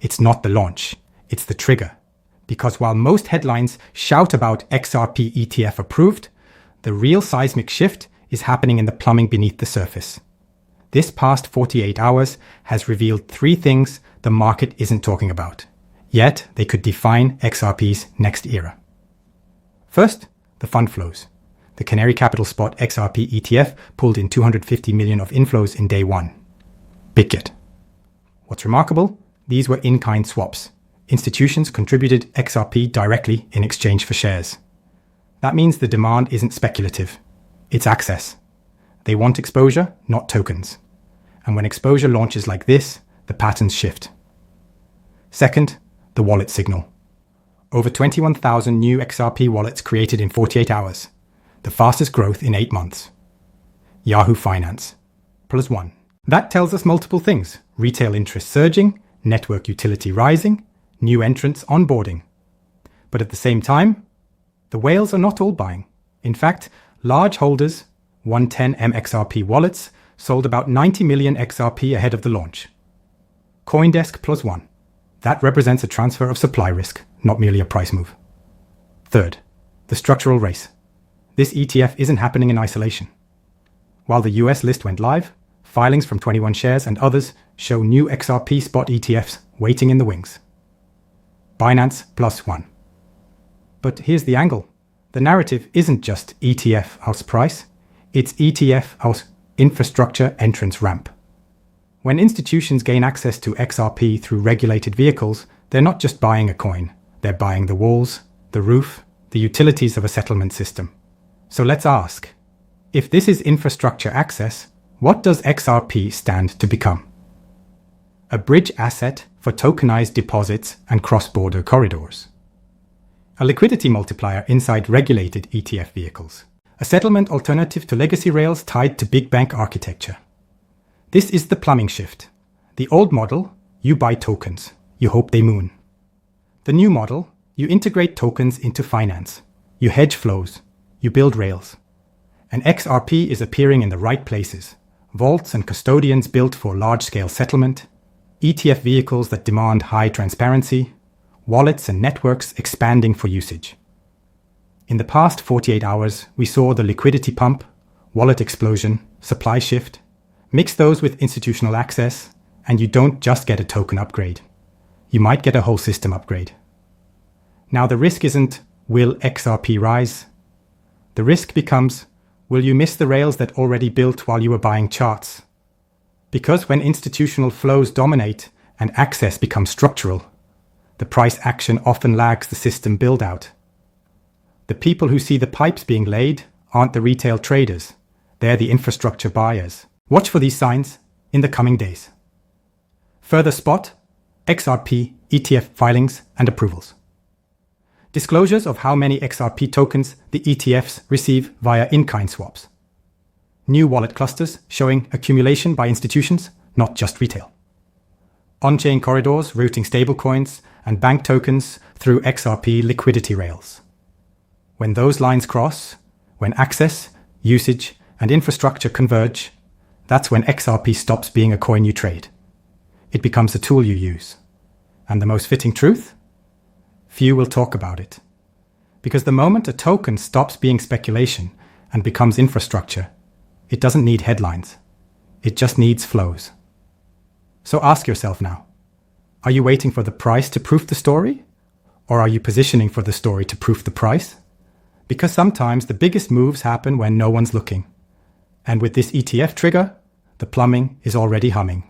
It's not the launch, it's the trigger. Because while most headlines shout about XRP ETF approved, the real seismic shift is happening in the plumbing beneath the surface. This past 48 hours has revealed 3 things the market isn't talking about, yet they could define XRP's next era. First, the fund flows. The Canary Capital spot XRP ETF pulled in 250 million of inflows in day 1. Big get. What's remarkable? These were in-kind swaps. Institutions contributed XRP directly in exchange for shares. That means the demand isn't speculative. It's access. They want exposure, not tokens. And when exposure launches like this, the patterns shift. Second, the wallet signal. Over 21,000 new XRP wallets created in 48 hours. The fastest growth in 8 months. Yahoo Finance, +1. That tells us multiple things. Retail interest surging, network utility rising, new entrants onboarding. But at the same time, the whales are not all buying. In fact, large holders, 110 MXRP wallets, sold about 90 million XRP ahead of the launch. CoinDesk +1. That represents a transfer of supply risk, not merely a price move. Third, the structural race. This ETF isn't happening in isolation. While the US list went live, filings from 21 shares and others show new XRP spot ETFs waiting in the wings. Binance +1. But here's the angle. The narrative isn't just ETF house price, it's ETF house infrastructure entrance ramp. When institutions gain access to XRP through regulated vehicles, they're not just buying a coin, they're buying the walls, the roof, the utilities of a settlement system. So let's ask, if this is infrastructure access, what does XRP stand to become? A bridge asset for tokenized deposits and cross-border corridors. A liquidity multiplier inside regulated ETF vehicles. A settlement alternative to legacy rails tied to big bank architecture. This is the plumbing shift. The old model, you buy tokens, you hope they moon. The new model, you integrate tokens into finance, you hedge flows, you build rails. And XRP is appearing in the right places. Vaults and custodians built for large-scale settlement, ETF vehicles that demand high transparency, wallets and networks expanding for usage. In the past 48 hours, we saw the liquidity pump, wallet explosion, supply shift. Mix those with institutional access, and you don't just get a token upgrade. You might get a whole system upgrade. Now the risk isn't, will XRP rise? The risk becomes, will you miss the rails that already built while you were buying charts? Because when institutional flows dominate and access becomes structural, the price action often lags the system build-out. The people who see the pipes being laid aren't the retail traders, they're the infrastructure buyers. Watch for these signs in the coming days. Further spot, XRP ETF filings and approvals. Disclosures of how many XRP tokens the ETFs receive via in-kind swaps. New wallet clusters showing accumulation by institutions, not just retail. On-chain corridors routing stablecoins and bank tokens through XRP liquidity rails. When those lines cross, when access, usage, and infrastructure converge, that's when XRP stops being a coin you trade. It becomes a tool you use. And the most fitting truth? Few will talk about it. Because the moment a token stops being speculation and becomes infrastructure, it doesn't need headlines. It just needs flows. So ask yourself now, are you waiting for the price to proof the story? Or are you positioning for the story to proof the price? Because sometimes the biggest moves happen when no one's looking. And with this ETF trigger, the plumbing is already humming.